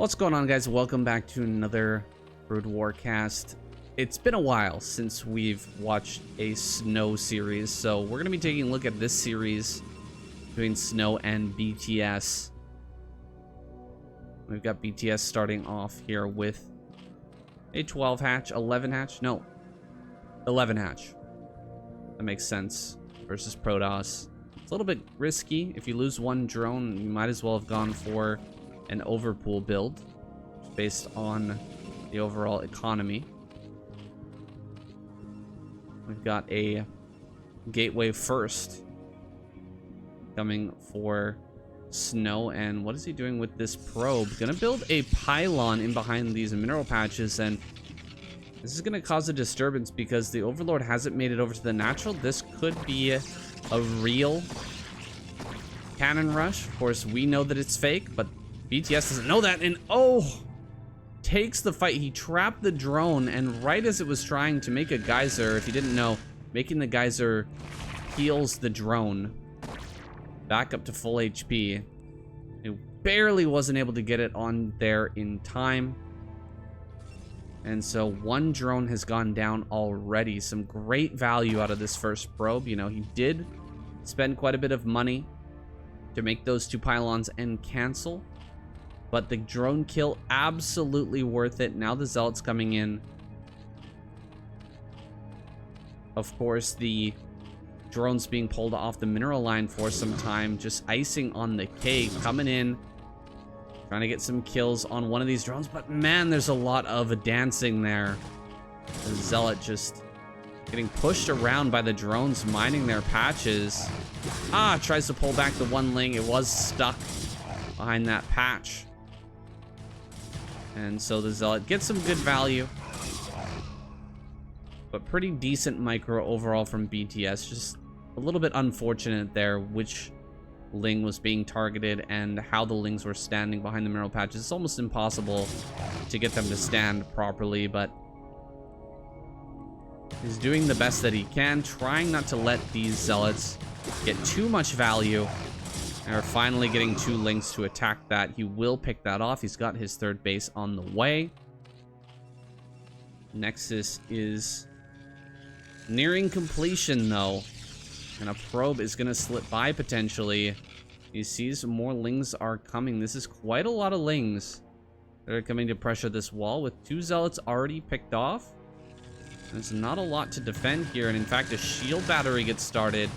What's going on, guys? Welcome back to another Broodwar cast. It's been a while since we've watched a SnOw series, so we're going to be taking a look at this series between SnOw and BTS. We've got BTS starting off here with a 12 hatch, 11 hatch? No, 11 hatch. That makes sense versus Protoss. It's a little bit risky. If you lose one drone, you might as well have gone for an overpool build based on the overall economy. We've got a gateway first coming for SnOw, and what is he doing with this probe? Gonna build a pylon in behind these mineral patches, and this is gonna cause a disturbance because the Overlord hasn't made it over to the natural. This could be a real cannon rush. Of course, we know that it's fake, but BTS doesn't know that, and takes the fight. He trapped the drone, and right as it was trying to make a geyser, if you didn't know, making the geyser heals the drone back up to full HP. It barely wasn't able to get it on there in time. And so one drone has gone down already. Some great value out of this first probe. You know, he did spend quite a bit of money to make those two pylons and cancel. But the drone kill, absolutely worth it. Now the Zealots coming in. Of course, the drones being pulled off the mineral line for some time. Just icing on the cake. Coming in. Trying to get some kills on one of these drones. But man, there's a lot of dancing there. The Zealot just getting pushed around by the drones mining their patches. Tries to pull back the one ling. It was stuck behind that patch. And so the Zealot gets some good value, but pretty decent micro overall from BTS. Just a little bit unfortunate there which ling was being targeted and how the lings were standing behind the mineral patches. It's almost impossible to get them to stand properly, but he's doing the best that he can, trying not to let these Zealots get too much value. And we're finally getting two lings to attack that. He will pick that off. He's got his third base on the way. Nexus is nearing completion, though. And a probe is going to slip by, potentially. He sees more lings are coming. This is quite a lot of lings that are coming to pressure this wall, with two Zealots already picked off. There's not a lot to defend here. And in fact, a shield battery gets started.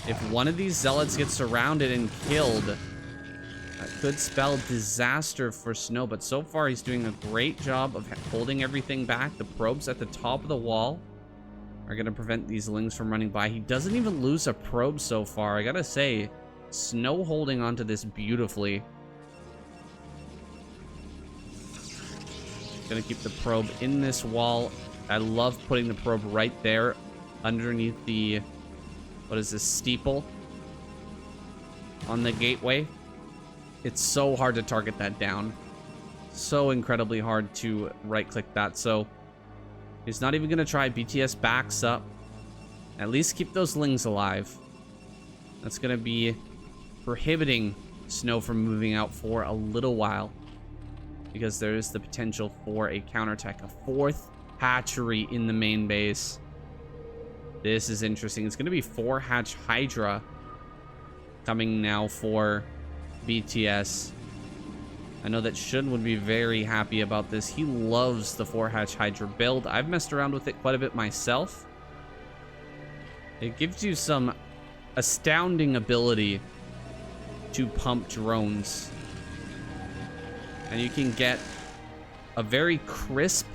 If one of these Zealots gets surrounded and killed, that could spell disaster for SnOw. But so far, he's doing a great job of holding everything back. The probes at the top of the wall are going to prevent these lings from running by. He doesn't even lose a probe so far. I gotta say, SnOw holding onto this beautifully. Gonna keep the probe in this wall. I love putting the probe right there underneath the... what is this, steeple on the gateway. It's so hard to target that down. So incredibly hard to right click that. So he's not even gonna try. BTS backs up. At least keep those lings alive. That's gonna be prohibiting SnOw from moving out for a little while, because there is the potential for a counterattack. A fourth hatchery in the main base. This is interesting. It's going to be 4 hatch Hydra coming now for BTS. I know that Shun would be very happy about this. He loves the 4 hatch Hydra build. I've messed around with it quite a bit myself. It gives you some astounding ability to pump drones. And you can get a very crisp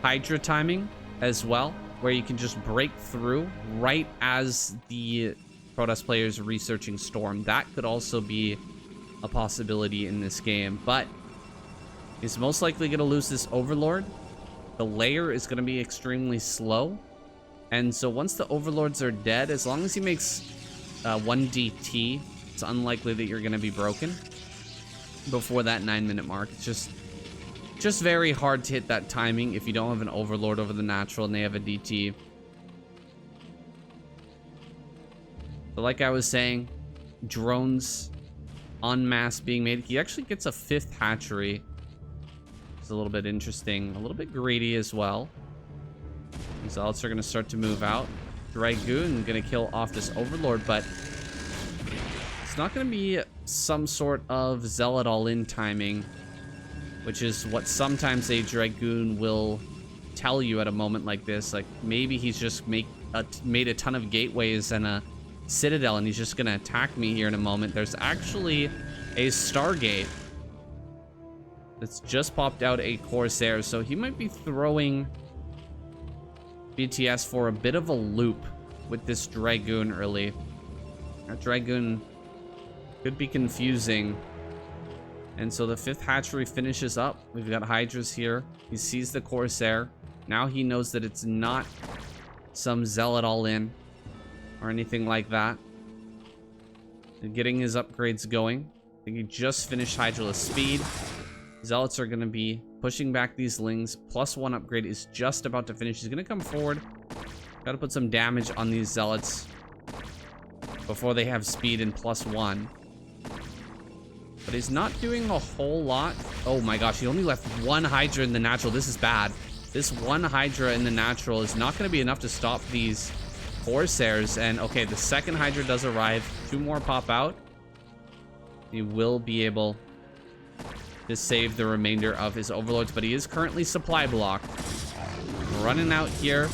Hydra timing as well, where you can just break through right as the Protoss players are researching Storm. That could also be a possibility in this game, but he's most likely going to lose this Overlord. The layer is going to be extremely slow, and so once the Overlords are dead, as long as he makes 1 DT, it's unlikely that you're going to be broken before that 9-minute mark. It's just very hard to hit that timing if you don't have an Overlord over the natural and they have a DT. But like I was saying, drones en masse being made. He actually gets a 5th hatchery. It's a little bit interesting. A little bit greedy as well. These zealots are going to start to move out. Dragoon going to kill off this Overlord, but it's not going to be some sort of zealot all-in timing, which is what sometimes a Dragoon will tell you at a moment like this. Like, maybe he's just made a ton of gateways and a citadel, and he's just going to attack me here in a moment. There's actually a Stargate that's just popped out a Corsair, so he might be throwing BTS for a bit of a loop with this Dragoon early. That Dragoon could be confusing. And so the 5th hatchery finishes up. We've got Hydras here. He sees the Corsair. Now he knows that it's not some zealot all-in or anything like that. And getting his upgrades going. I think he just finished Hydraless Speed. Zealots are going to be pushing back these Lings. +1 upgrade is just about to finish. He's going to come forward. Got to put some damage on these Zealots before they have speed and +1. But he's not doing a whole lot. Oh my gosh, he only left 1 Hydra in the natural. This is bad. This 1 Hydra in the natural is not going to be enough to stop these Corsairs. And okay, the 2nd Hydra does arrive. 2 more pop out. He will be able to save the remainder of his Overlords, but he is currently supply blocked. Running out here.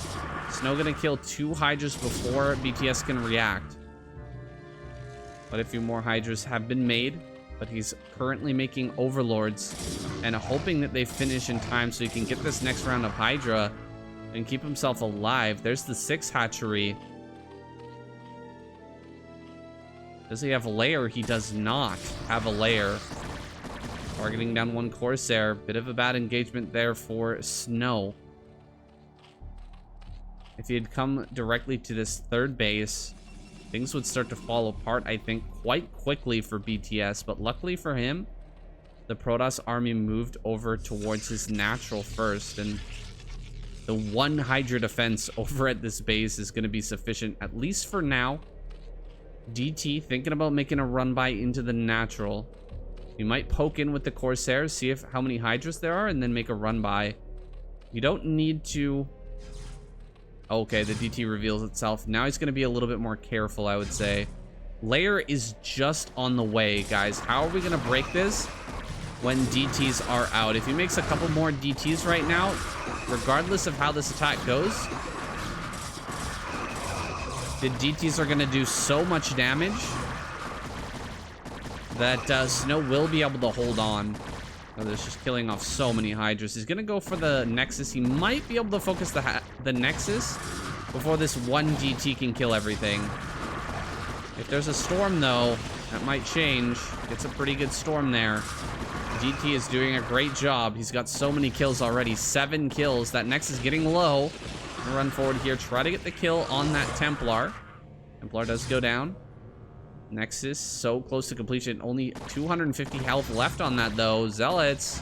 SnOw gonna kill 2 Hydras before BTS can react. But a few more Hydras have been made, but he's currently making Overlords and hoping that they finish in time so he can get this next round of Hydra and keep himself alive. There's the 6th hatchery. Does he have a lair? He does not have a lair. Targeting down 1 Corsair. Bit of a bad engagement there for SnOw. If he had come directly to this 3rd base, things would start to fall apart, I think, quite quickly for BTS. But luckily for him, the Protoss army moved over towards his natural first. And the 1 Hydra defense over at this base is going to be sufficient, at least for now. DT thinking about making a run by into the natural. You might poke in with the Corsairs, see how many Hydras there are, and then make a run by. You don't need to... Okay, the DT reveals itself. Now he's going to be a little bit more careful, I would say. Lair is just on the way, guys. How are we going to break this when DTs are out? If he makes a couple more DTs right now, regardless of how this attack goes, the DTs are going to do so much damage that SnOw will be able to hold on. Oh, this is just killing off so many Hydras. He's going to go for the Nexus. He might be able to focus the Nexus before this 1 DT can kill everything. If there's a storm, though, that might change. It's a pretty good storm there. DT is doing a great job. He's got so many kills already. 7 kills. That Nexus getting low. Run forward here. Try to get the kill on that Templar. Templar does go down. Nexus so close to completion. Only 250 health left on that, though. Zealots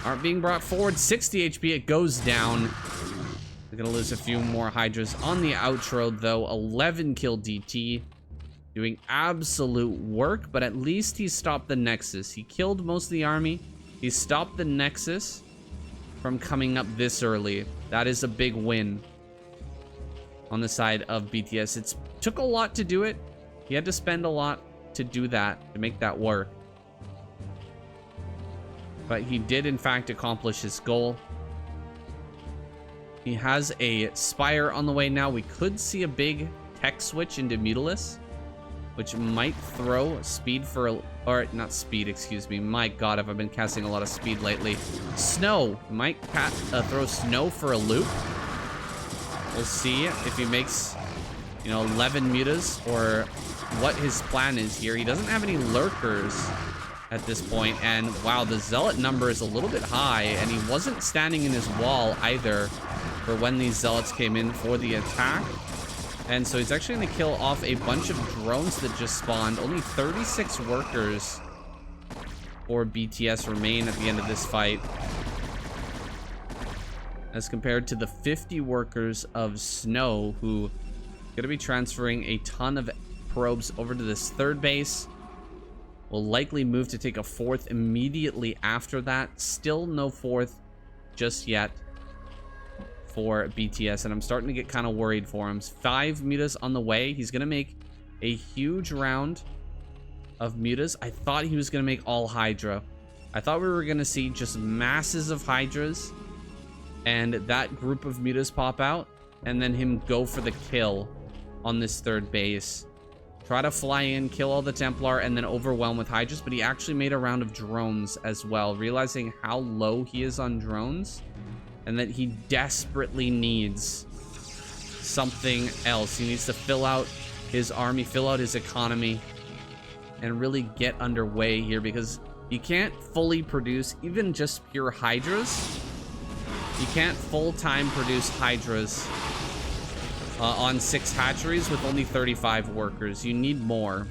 aren't being brought forward. 60 HP. It goes down. They're going to lose a few more Hydras on the outro, though. 11 kill DT. Doing absolute work, but at least he stopped the Nexus. He killed most of the army. He stopped the Nexus from coming up this early. That is a big win on the side of BTS. It took a lot to do it. He had to spend a lot to do that, to make that work. But he did, in fact, accomplish his goal. He has a Spire on the way now. We could see a big tech switch into Mutalisk, which might throw speed for... Or, not speed, excuse me. My god, have I been casting a lot of speed lately. SnOw might throw SnOw for a loop. We'll see if he makes, 11 mutas or what his plan is here. He doesn't have any lurkers at this point, and wow, the zealot number is a little bit high, and he wasn't standing in his wall either for when these zealots came in for the attack. And so he's actually going to kill off a bunch of drones that just spawned. Only 36 workers for BTS remain at the end of this fight, as compared to the 50 workers of SnOw, who are going to be transferring a ton of probes over to this 3rd base. Will likely move to take a fourth immediately after that. Still no fourth just yet for BTS, and I'm starting to get kind of worried for him. 5 mutas on the way. He's going to make a huge round of mutas. I thought he was going to make all Hydra. I thought we were going to see just masses of Hydras and that group of mutas pop out, and then him go for the kill on this third base. Try to fly in, kill all the Templar, and then overwhelm with Hydras, but he actually made a round of drones as well, realizing how low he is on drones and that he desperately needs something else. He needs to fill out his army, fill out his economy, and really get underway here, because you can't fully produce even just pure Hydras. You can't full-time produce Hydras on 6 hatcheries with only 35 workers. You need more.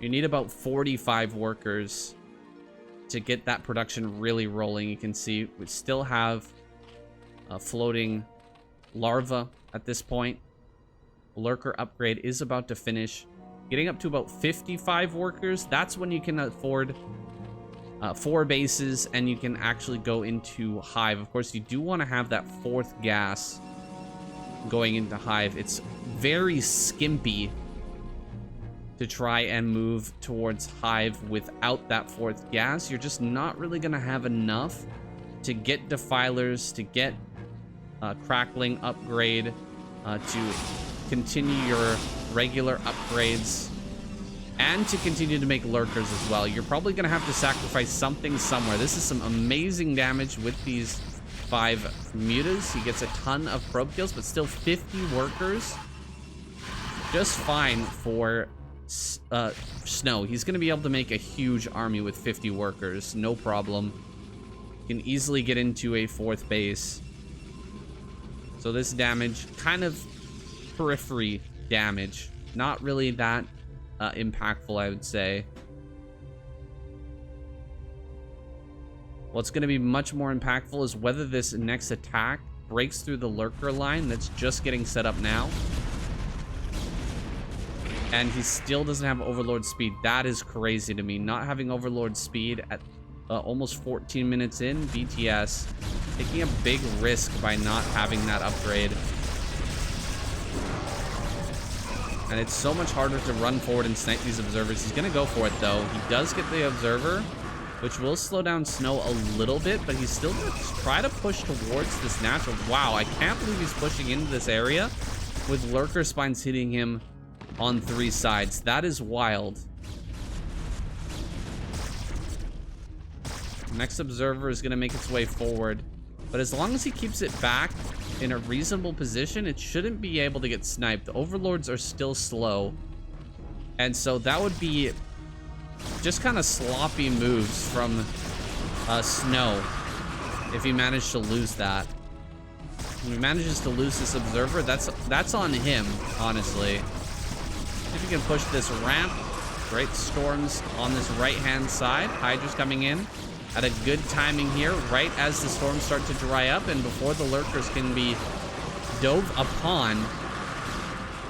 You need about 45 workers to get that production really rolling. You can see we still have a floating larva at this point. Lurker upgrade is about to finish. Getting up to about 55 workers, that's when you can afford 4 bases and you can actually go into Hive. Of course, you do want to have that 4th gas going into Hive. It's very skimpy to try and move towards Hive without that 4th gas. You're just not really going to have enough to get Defilers, to get Crackling upgrade, to continue your regular upgrades, and to continue to make Lurkers as well. You're probably going to have to sacrifice something somewhere. This is some amazing damage with these 5 mutas. He gets a ton of probe kills, but still 50 workers. Just fine for SnOw. He's going to be able to make a huge army with 50 workers. No problem. Can easily get into a 4th base. So this damage, kind of periphery damage. Not really that impactful, I would say. What's going to be much more impactful is whether this next attack breaks through the Lurker line that's just getting set up now. And he still doesn't have Overlord speed. That is crazy to me. Not having Overlord speed at almost 14 minutes in. BTS taking a big risk by not having that upgrade. And it's so much harder to run forward and snipe these observers. He's going to go for it, though. He does get the observer, which will slow down SnOw a little bit, but he's still going to try to push towards this natural. Wow, I can't believe he's pushing into this area with Lurker Spines hitting him on 3 sides. That is wild. Next observer is going to make its way forward, but as long as he keeps it back in a reasonable position, it shouldn't be able to get sniped. The overlords are still slow, and so that would be just kind of sloppy moves from SnOw if he managed to lose that. If he manages to lose this observer, that's on him, honestly. If he can push this ramp. Great storms on this right-hand side. Hydra's coming in at a good timing here, right as the storms start to dry up and before the Lurkers can be dove upon.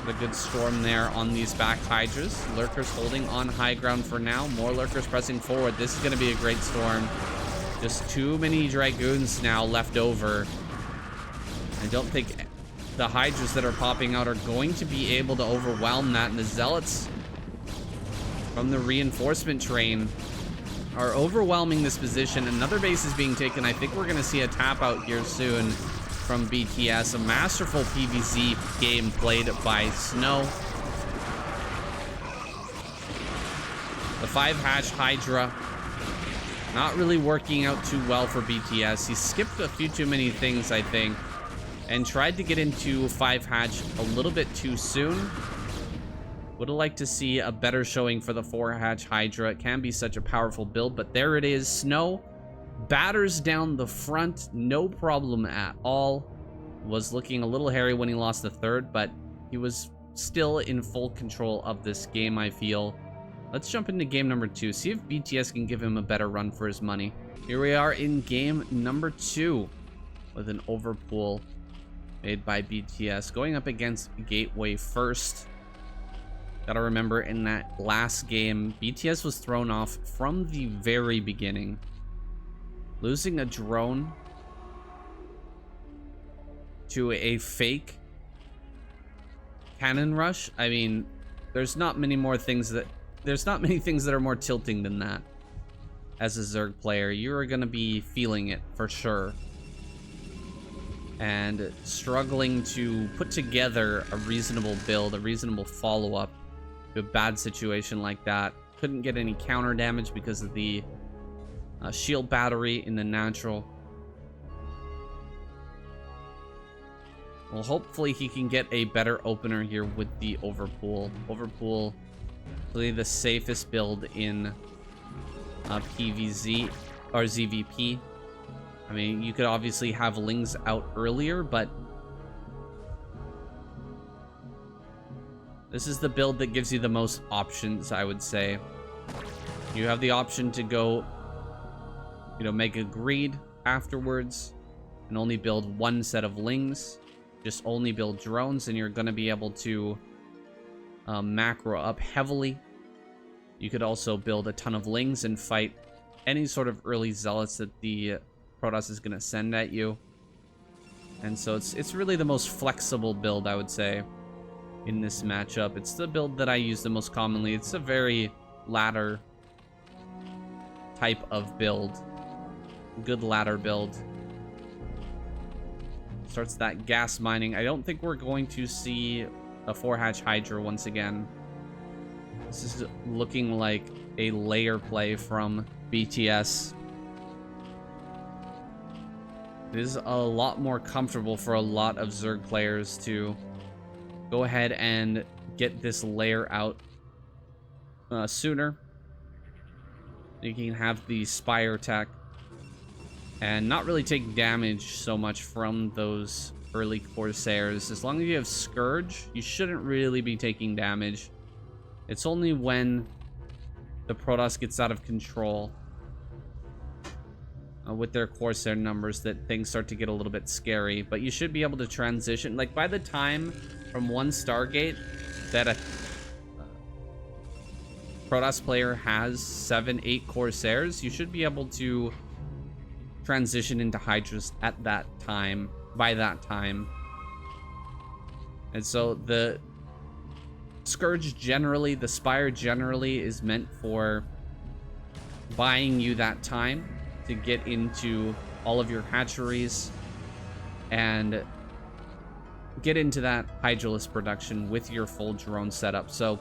The good storm there on these back Hydras. Lurkers holding on high ground for now. More Lurkers pressing forward. This is going to be a great storm. Just too many Dragoons now left over. I don't think the Hydras that are popping out are going to be able to overwhelm that, and the Zealots from the reinforcement train are overwhelming this position. Another base is being taken. I think we're going to see a tap out here soon from BTS. A masterful PvZ game played by SnOw. The 5-hatch Hydra not really working out too well for BTS. He skipped a few too many things, I think, and tried to get into 5-hatch a little bit too soon. Would have liked to see a better showing for the 4-hatch Hydra. It can be such a powerful build, but there it is. SnOw batters down the front, no problem at all. Was looking a little hairy when he lost the 3rd, but he was still in full control of this game, I feel. Let's jump into game number 2, see if BTS can give him a better run for his money. Here we are in game number 2 with an overpool made by BTS, going up against Gateway first. Gotta remember, in that last game, BTS was thrown off from the very beginning. Losing a drone to a fake cannon rush, I mean, there's not many things that are more tilting than that. As a Zerg player, you're gonna be feeling it for sure. And struggling to put together a reasonable build, a reasonable follow-up to a bad situation like that. Couldn't get any counter damage because of the shield battery in the natural. Well, hopefully he can get a better opener here with the Overpool. Overpool, really the safest build in PvZ or ZVP. I mean, you could obviously have Lings out earlier, but this is the build that gives you the most options, I would say. You have the option to go, you know, make a greed afterwards and only build one set of Lings. Just only build drones, and you're going to be able to macro up heavily. You could also build a ton of Lings and fight any sort of early zealots that the Protoss is going to send at you. And so it's really the most flexible build, I would say, in this matchup. It's the build that I use the most commonly. It's a very ladder type of build. Good ladder build. Starts that gas mining. I don't think we're going to see a 4-hatch Hydra once again. This is looking like a layer play from BTS. It is a lot more comfortable for a lot of Zerg players to go ahead and get this layer out sooner. You can have the Spire tech and not really take damage so much from those early Corsairs. As long as you have Scourge, you shouldn't really be taking damage. It's only when the Protoss gets out of control with their Corsair numbers that things start to get a little bit scary. But you should be able to transition. Like, by the time from one Stargate that a Protoss player has 7-8 Corsairs, you should be able to transition into Hydras at that time, by that time. And so the Scourge generally, the Spire generally is meant for buying you that time to get into all of your hatcheries and get into that Hydralisk production with your full drone setup. So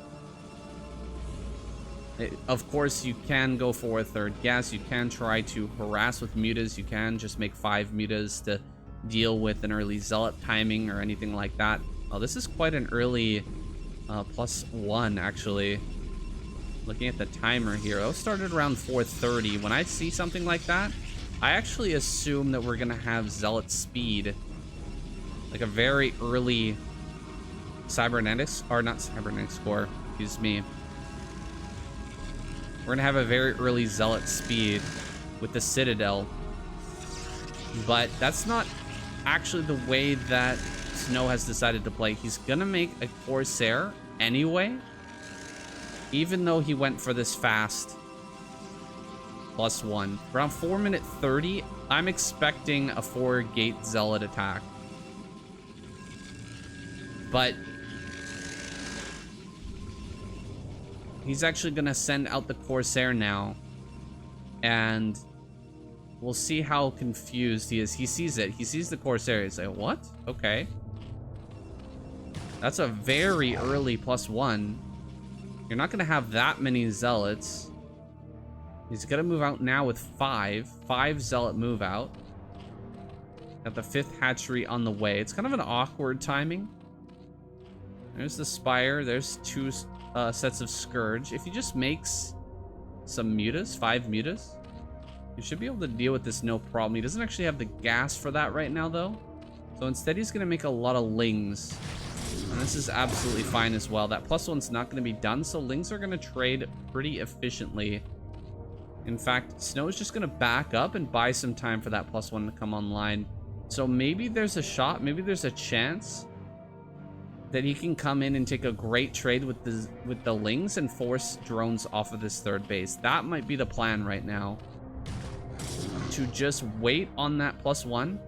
of course, you can go for a third gas. You can try to harass with mutas. You can just make 5 mutas to deal with an early zealot timing or anything like that. Oh, this is quite an early +1, actually. Looking at the timer here, it started around 4:30. When I see something like that, I actually assume that we're going to have zealot speed. Like a very early cybernetics, or not cybernetics core, excuse me. We're going to have a very early zealot speed with the Citadel. But that's not actually the way that SnOw has decided to play. He's going to make a Corsair anyway, even though he went for this fast +1. Around 4:30 30, I'm expecting a 4-gate zealot attack. But he's actually going to send out the Corsair now. And we'll see how confused he is. He sees it. He sees the Corsair. He's like, what? Okay. That's a very early +1. You're not going to have that many zealots. He's going to move out now with 5. 5 zealot move out. Got the 5th hatchery on the way. It's kind of an awkward timing. There's the Spire. There's 2 sets of Scourge. If he just makes some mutas, 5 mutas, you should be able to deal with this no problem. He doesn't actually have the gas for that right now, though. So instead, he's going to make a lot of Lings. And this is absolutely fine as well. That +1's not going to be done, so Lings are going to trade pretty efficiently. In fact, SnOw is just going to back up and buy some time for that +1 to come online. So maybe there's a shot, maybe there's a chance that he can come in and take a great trade with the Lings and force drones off of this third base. That might be the plan right now. To just wait on that +1.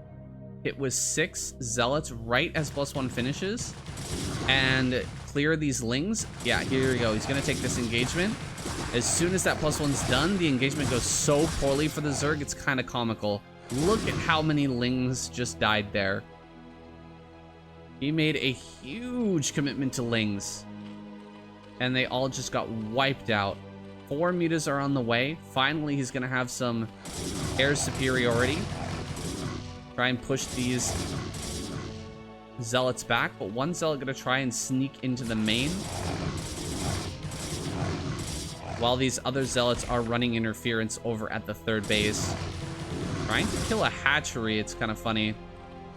Hit with 6 Zealots right as +1 finishes. And clear these Lings. Yeah, here we go. He's going to take this engagement. As soon as that +1's done, the engagement goes so poorly for the Zerg, it's kind of comical. Look at how many Lings just died there. He made a huge commitment to Lings. And they all just got wiped out. 4 mutas are on the way. Finally, he's going to have some air superiority. Try and push these Zealots back. But one Zealot going to try and sneak into the main. While these other Zealots are running interference over at the third base. Trying to kill a hatchery. It's kind of funny.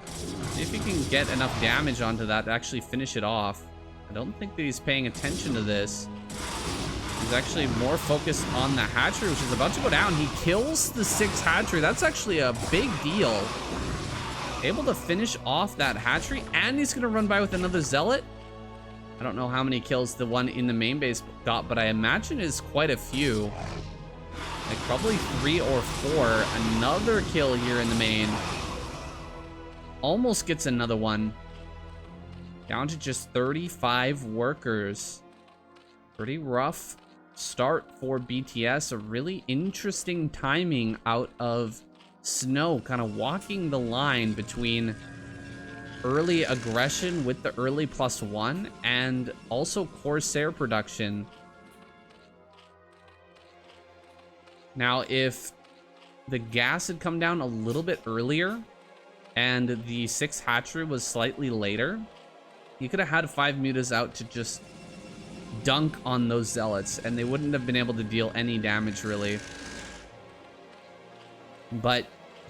See if he can get enough damage onto that to actually finish it off. I don't think that he's paying attention to this. He's actually more focused on the hatchery, which is about to go down. He kills the 6th hatchery. That's actually a big deal. Able to finish off that hatchery, and he's going to run by with another Zealot. I don't know how many kills the one in the main base got, but I imagine is quite a few. Like probably 3 or 4. Another kill here in the main. Almost gets another one. Down to just 35 workers. Pretty rough start for BTS. A really interesting timing out of SnOw, kind of walking the line between early aggression with the early +1 and also Corsair production. Now, if the gas had come down a little bit earlier and the 6th hatchery was slightly later, you could have had 5 mutas out to just dunk on those Zealots, and they wouldn't have been able to deal any damage, really. But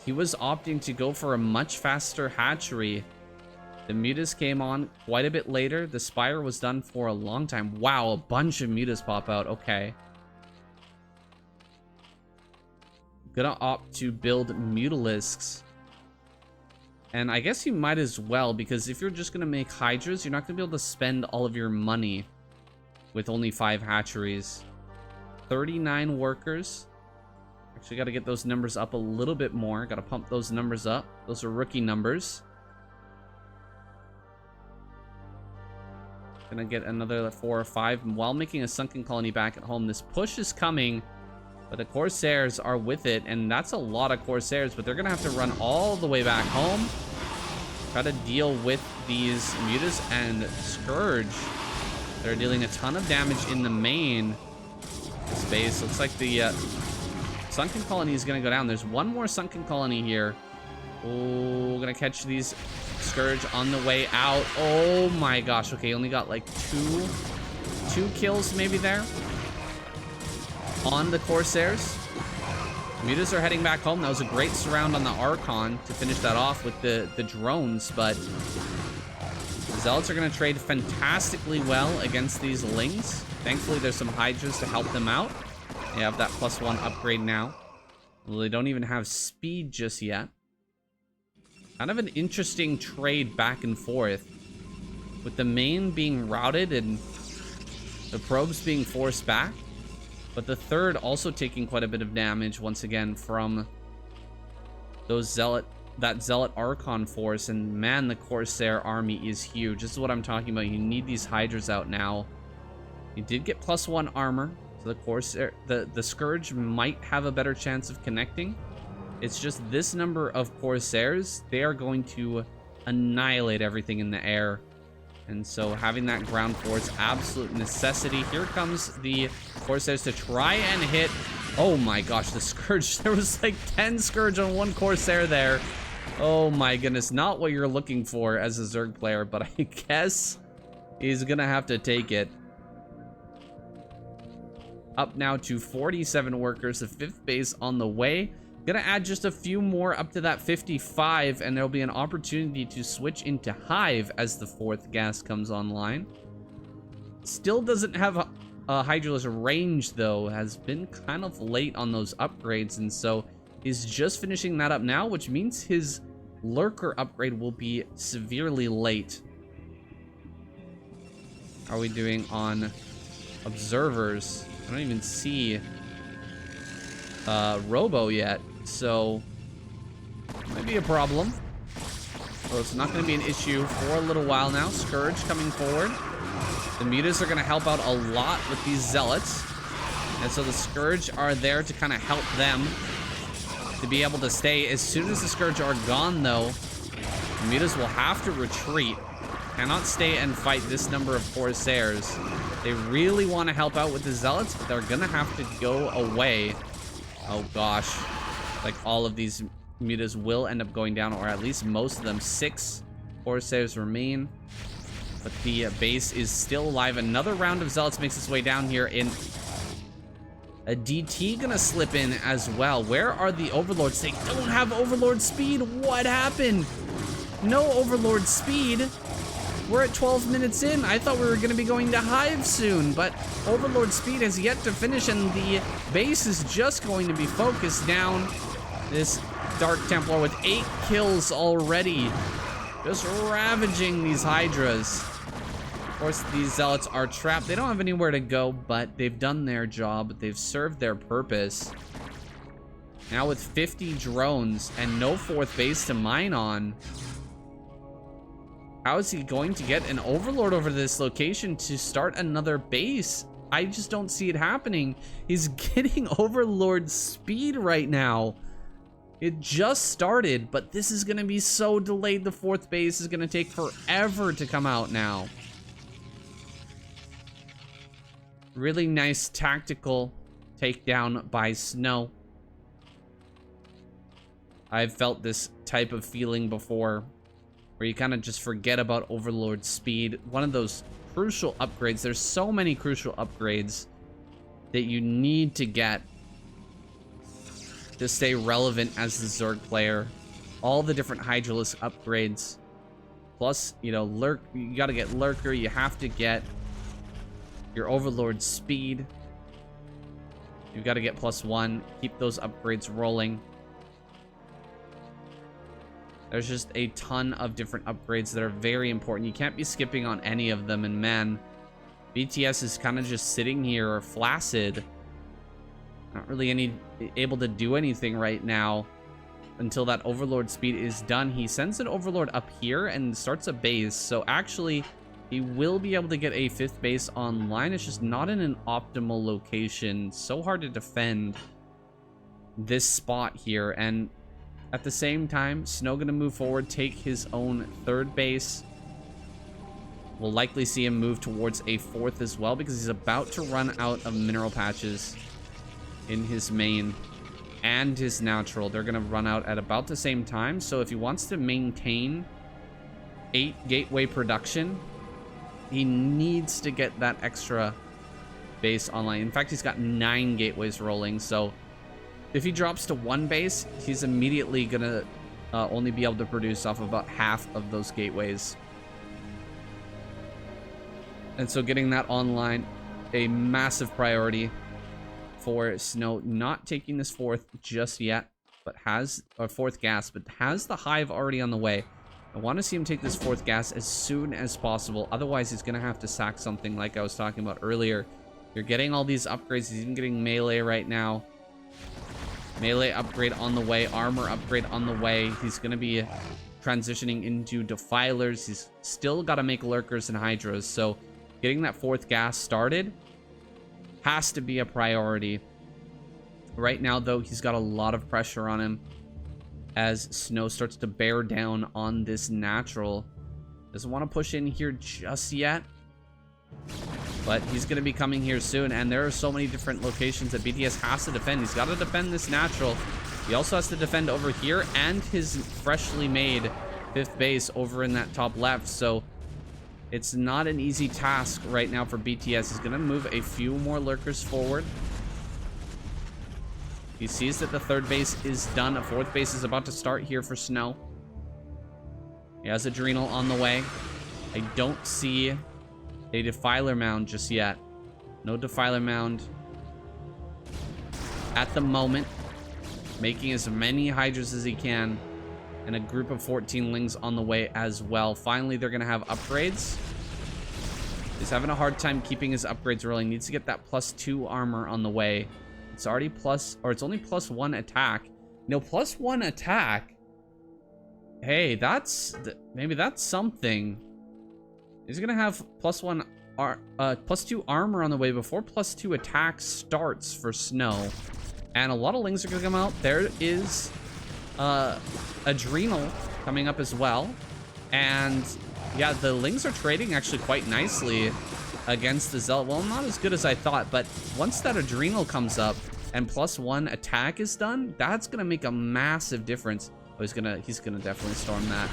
he was opting to go for a much faster hatchery. The mutas came on quite a bit later. The Spire was done for a long time. Wow, a bunch of mutas pop out. Okay. Gonna opt to build Mutalisks. And I guess you might as well, because if you're just going to make Hydras, you're not going to be able to spend all of your money with only 5 hatcheries. 39 workers. Actually, got to get those numbers up a little bit more. Got to pump those numbers up. Those are rookie numbers. Gonna get another 4 or 5 while making a sunken colony back at home. This push is coming, but the Corsairs are with it, and that's a lot of Corsairs, but they're gonna have to run all the way back home. Try to deal with these mutas and Scourge. They're dealing a ton of damage in the main space. Looks like the sunken colony is gonna go down. There's one more sunken colony here. Oh, gonna catch these Scourge on the way out. Oh my gosh. Okay, only got like two kills maybe there on the Corsairs. Mutas are heading back home. That was a great surround on the Archon to finish that off with the drones, but the Zealots are going to trade fantastically well against these Lings. Thankfully, there's some Hydras to help them out. They have that +1 upgrade now. Well, they don't even have speed just yet. Kind of an interesting trade back and forth, with the main being routed and the probes being forced back, but the third also taking quite a bit of damage once again from those that Zealot Archon force. And man, the Corsair army is huge. This is what I'm talking about. You need these Hydras out now. You did get +1 armor, so the Corsair, the Scourge might have a better chance of connecting. It's just this number of Corsairs, they are going to annihilate everything in the air. And so having that ground force, absolute necessity. Here comes the Corsairs to try and hit. Oh my gosh, the Scourge. There was like 10 Scourge on one Corsair there. Oh my goodness, not what you're looking for as a Zerg player, but I guess he's gonna have to take it. Up now to 47 workers, the 5th base on the way. Gonna add just a few more up to that 55, and there'll be an opportunity to switch into Hive as the 4th gas comes online. Still doesn't have a Hydralisk range though, has been kind of late on those upgrades, and so he's just finishing that up now, which means his Lurker upgrade will be severely late. are we doing on observers? I don't even see Robo yet, so might be a problem. Well, it's not going to be an issue for a little while now. Scourge coming forward. The mutas are going to help out a lot with these zealots, and so the Scourge are there to kind of help them to be able to stay. As soon as the Scourge are gone, though, the mutas will have to retreat. Cannot stay and fight this number of Corsairs. They really want to help out with the zealots, but they're gonna have to go away. Oh gosh, like all of these mutas will end up going down, or at least most of them. 6 Corsairs remain, but the base is still alive. Another round of zealots makes its way down here. In a DT gonna slip in as well. Where are the overlords? They don't have overlord speed. What happened? No overlord speed. We're at 12 minutes in. I thought we were gonna be going to Hive soon, but overlord speed has yet to finish, and the base is just going to be focused down. This Dark Templar with 8 kills already, just ravaging these Hydras. Of course, these zealots are trapped. They don't have anywhere to go, but they've done their job. They've served their purpose. Now with 50 drones and no 4th base to mine on, how is he going to get an overlord over this location to start another base? I just don't see it happening. He's getting overlord speed right now. It just started, but this is gonna be so delayed. The 4th base is gonna take forever to come out now. Really nice tactical takedown by SnOw. I've felt this type of feeling before, where you kind of just forget about overlord speed. One of those crucial upgrades. There's so many crucial upgrades that you need to get to stay relevant as the Zerg player. All the different Hydralisk upgrades. Plus, you know, Lurk, you gotta get Lurker, you have to get your Overlord speed. You've got to get +1. Keep those upgrades rolling. There's just a ton of different upgrades that are very important. You can't be skipping on any of them, and man, BTS is kind of just sitting here flaccid. Not really able to do anything right now until that Overlord speed is done. He sends an Overlord up here and starts a base. So actually, he will be able to get a 5th base online. It's just not in an optimal location. So hard to defend this spot here. And at the same time, SnOw gonna move forward, take his own 3rd base. We'll likely see him move towards a 4th as well, because he's about to run out of mineral patches in his main and his natural. They're gonna run out at about the same time. So if he wants to maintain 8 gateway production, he needs to get that extra base online. In fact, he's got 9 gateways rolling. So if he drops to 1 base, he's immediately gonna only be able to produce off about half of those gateways. And so getting that online, a massive priority for SnOw. Not taking this 4th just yet, but has, or 4th gas, but has the Hive already on the way. I want to see him take this 4th gas as soon as possible. Otherwise, he's going to have to sack something like I was talking about earlier. You're getting all these upgrades. He's even getting melee right now. Melee upgrade on the way. Armor upgrade on the way. He's going to be transitioning into Defilers. He's still got to make Lurkers and Hydras. So getting that 4th gas started has to be a priority. Right now, though, he's got a lot of pressure on him as SnOw starts to bear down on this natural. Doesn't want to push in here just yet, but he's going to be coming here soon. And there are so many different locations that BTS has to defend. He's got to defend this natural. He also has to defend over here and his freshly made 5th base over in that top left. So it's not an easy task right now for BTS. He's going to move a few more Lurkers forward. He sees that the 3rd base is done. A 4th base is about to start here for SnOw. He has Adrenal on the way. I don't see a Defiler Mound just yet. No Defiler Mound at the moment. Making as many Hydras as he can. And a group of 14 Lings on the way as well. Finally, they're going to have upgrades. He's having a hard time keeping his upgrades rolling. Needs to get that +2 armor on the way. It's already plus, or it's only +1 attack. No, +1 attack. Hey, maybe that's something. He's gonna have +2 armor on the way before +2 attack starts for SnOw. And a lot of lings are gonna come out. There is Adrenal coming up as well. And yeah, the lings are trading actually quite nicely against the Zealot. Well, not as good as I thought, but once that Adrenal comes up and +1 attack is done, that's gonna make a massive difference. Oh, he's gonna definitely storm that.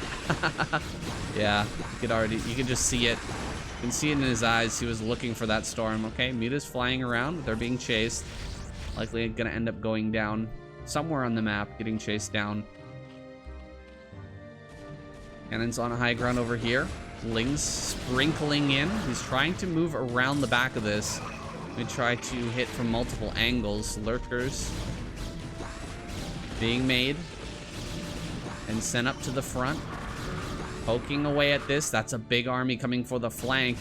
Yeah, you can just see it. You can see it in his eyes. He was looking for that storm. Okay, Muta's flying around. They're being chased. Likely gonna end up going down somewhere on the map, getting chased down. Cannon's on a high ground over here. Lings sprinkling in. He's trying to move around the back of this. We try to hit from multiple angles. Lurkers being made and sent up to the front. Poking away at this. That's a big army coming for the flank.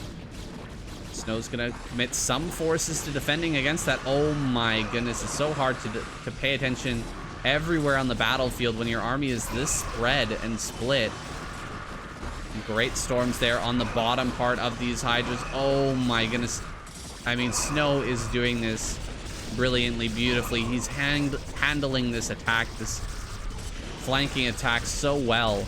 SnOw's gonna commit some forces to defending against that. Oh my goodness, it's so hard to pay attention everywhere on the battlefield when your army is this spread and split. Great storms there on the bottom part of these Hydras. Oh my goodness. I mean, SnOw is doing this brilliantly, beautifully. He's handling this attack, this flanking attack so well.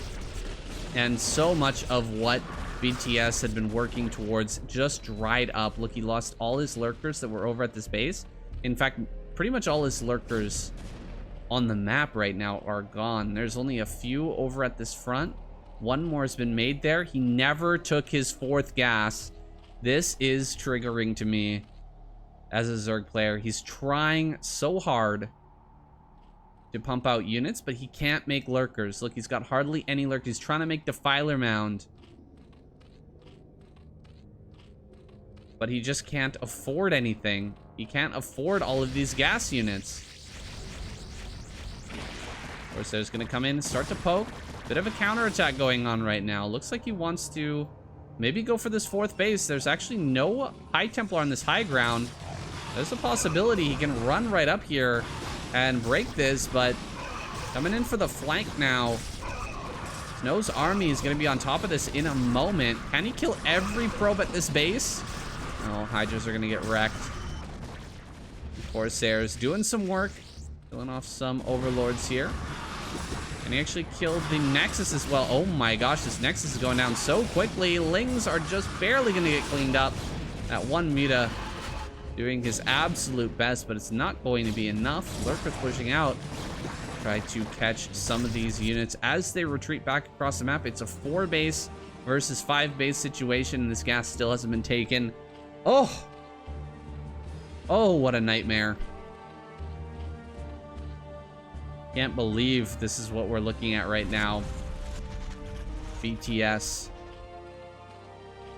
And so much of what BTS had been working towards just dried up. Look, he lost all his lurkers that were over at this base. In fact, pretty much all his lurkers on the map right now are gone. There's only a few over at this front. One more has been made there. He never took his 4th gas. This is triggering to me as a Zerg player. He's trying so hard to pump out units, but he can't make lurkers. Look, he's got hardly any lurkers. He's trying to make Defiler Mound, but he just can't afford anything. He can't afford all of these gas units. Corsair's gonna come in and start to poke. Bit of a counterattack going on right now. Looks like he wants to maybe go for this 4th base. There's actually no High Templar on this high ground. There's a possibility he can run right up here and break this, but coming in for the flank now. SnOw's army is going to be on top of this in a moment. Can he kill every probe at this base? No, Hydras are going to get wrecked. Corsairs doing some work. Killing off some overlords here. And he actually killed the Nexus as well. Oh my gosh, this Nexus is going down so quickly. Lings are just barely going to get cleaned up. That one Muta doing his absolute best, but it's not going to be enough. Lurkers pushing out. Try to catch some of these units as they retreat back across the map. It's a 4 base versus 5 base situation, and this gas still hasn't been taken. Oh, what a nightmare. Can't believe this is what we're looking at right now. BTS.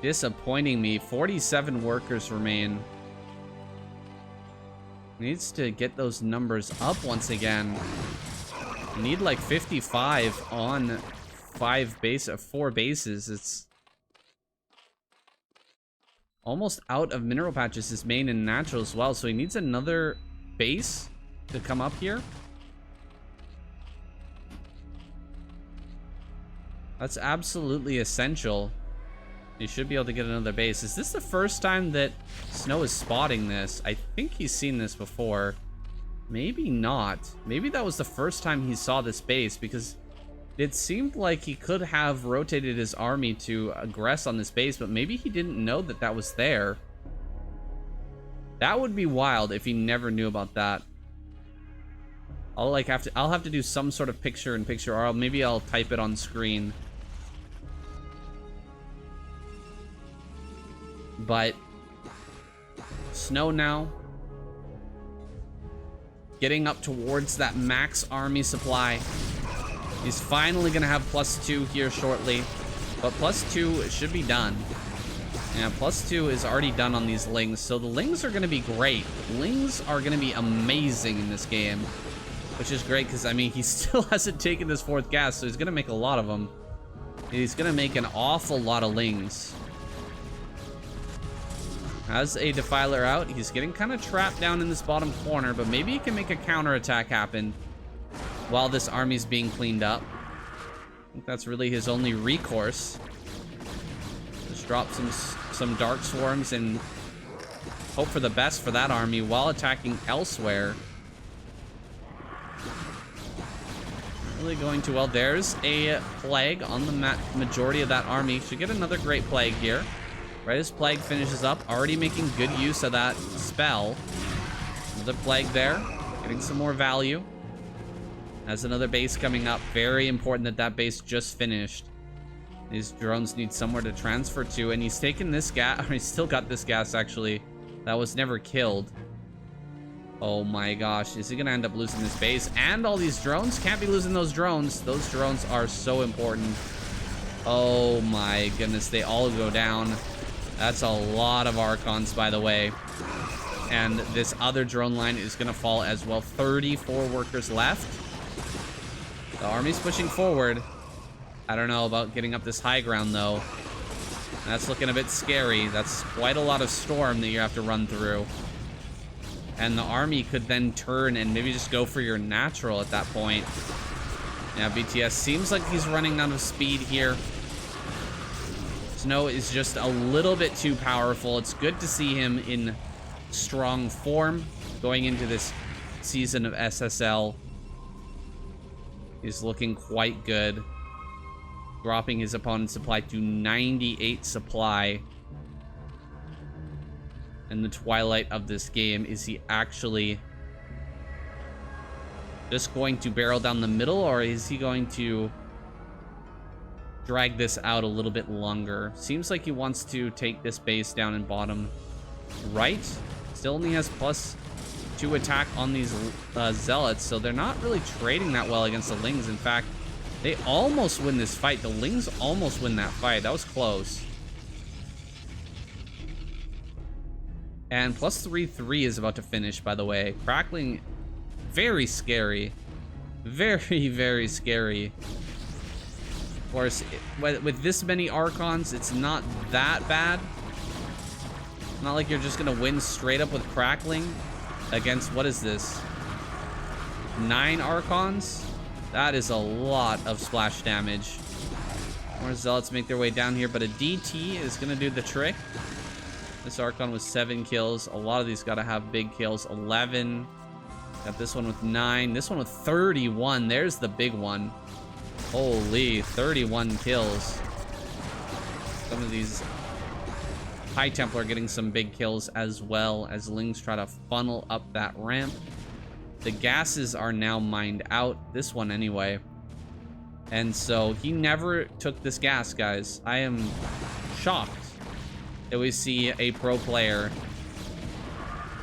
Disappointing me. 47 workers remain. Needs to get those numbers up once again. Need like 55 on 4 bases. It's almost out of mineral patches, his main and natural as well. So he needs another base to come up here. That's absolutely essential. You should be able to get another base. Is this the first time that SnOw is spotting this? I think he's seen this before. Maybe not. Maybe that was the first time he saw this base, because it seemed like he could have rotated his army to aggress on this base, but maybe he didn't know that that was there. That would be wild if he never knew about that. I'll have to do some sort of picture-in-picture, or maybe I'll type it on screen. But SnOw now getting up towards that max army supply. He's finally gonna have +2 here shortly, but +2 should be done. Yeah, +2 is already done on these lings, so the lings are gonna be great. Lings are gonna be amazing in this game, which is great because, I mean, he still hasn't taken this 4th gas, so he's gonna make a lot of them. He's gonna make an awful lot of lings. Has a Defiler out. He's getting kind of trapped down in this bottom corner, but maybe he can make a counterattack happen while this army's being cleaned up. I think that's really his only recourse. Just drop some Dark Swarms and hope for the best for that army while attacking elsewhere. Really going too well. There's a Plague on the majority of that army. Should get another great Plague here. Right as Plague finishes up, already making good use of that spell. Another Plague there, getting some more value. Has another base coming up. Very important that that base just finished. These drones need somewhere to transfer to, and he's taken this gas, or he's still got this gas actually. That was never killed. Oh my gosh, is he gonna end up losing this base? And all these drones? Can't be losing those drones. Those drones are so important. Oh my goodness, they all go down. That's a lot of Archons, by the way. And this other drone line is gonna fall as well. 34 workers left. The army's pushing forward. I don't know about getting up this high ground, though. That's looking a bit scary. That's quite a lot of storm that you have to run through. And the army could then turn and maybe just go for your natural at that point. Yeah, BTS seems like he's running out of speed here. SnOw is just a little bit too powerful. It's good to see him in strong form going into this season of SSL. He's looking quite good. Dropping his opponent's supply to 98 supply. In the twilight of this game, is he actually just going to barrel down the middle, or is he going to drag this out a little bit longer? Seems like he wants to take this base down in bottom right. Still only has +2 attack on these zealots, so they're not really trading that well against the Lings. In fact, they almost win this fight. The Lings almost win that fight. That was close. And +3/3 is about to finish, by the way. Crackling, very scary. Very, very scary. Of course, with this many Archons, it's not that bad. Not like you're just gonna win straight up with Crackling against, what is this? 9 Archons? That is a lot of splash damage. More Zealots make their way down here, but a DT is gonna do the trick. This Archon with 7 kills. A lot of these gotta have big kills. 11. Got this one with 9. This one with 31. There's the big one. Holy, 31 kills. Some of these High Templar getting some big kills as well as Lings try to funnel up that ramp. The gases are now mined out. This one anyway. And so he never took this gas, guys. I am shocked that we see a pro player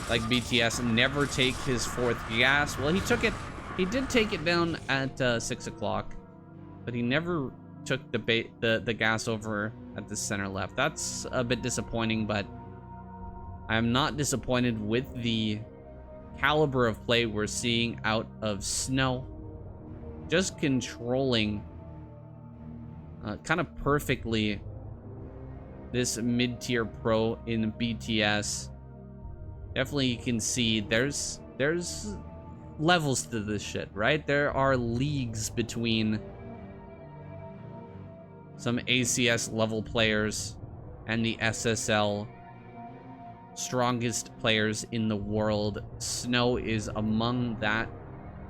like BTS never take his 4th gas. Well, he took it. He did take it down at 6 o'clock, but he never took the gas over at the center left. That's a bit disappointing, but I'm not disappointed with the caliber of play we're seeing out of SnOw. Just controlling kind of perfectly this mid-tier pro in BTS. Definitely you can see there's levels to this shit, right? There are leagues between some ACS level players and the SSL strongest players in the world. SnOw is among that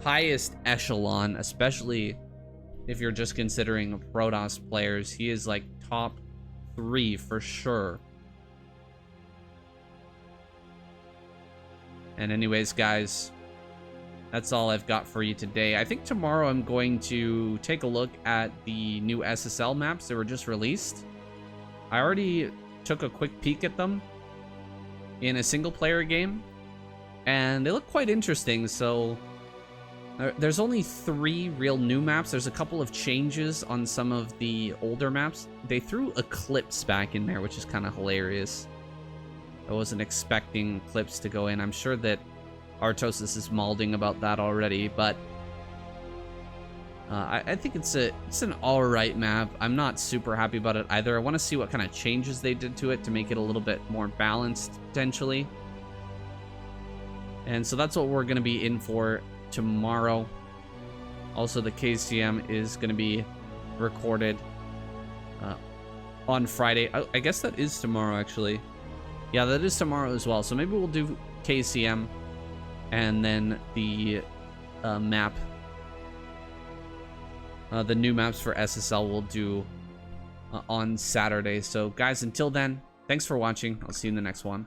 highest echelon, especially if you're just considering Protoss players. He is like top 3 for sure. And anyways, guys, that's all I've got for you today. I think tomorrow I'm going to take a look at the new SSL maps that were just released. I already took a quick peek at them in a single player game, and they look quite interesting. So there's only 3 real new maps. There's a couple of changes on some of the older maps. They threw Eclipse back in there, which is kind of hilarious. I wasn't expecting Eclipse to go in. I'm sure that Artosis is malding about that already, but I think it's an all right map. I'm not super happy about it either. I want to see what kind of changes they did to it to make it a little bit more balanced potentially. And so that's what we're going to be in for tomorrow. Also, the KCM is going to be recorded on Friday. I guess that is tomorrow, actually. Yeah, that is tomorrow as well. So maybe we'll do KCM and then the map. The new maps for SSL we'll do on Saturday. So guys, until then, thanks for watching. I'll see you in the next one.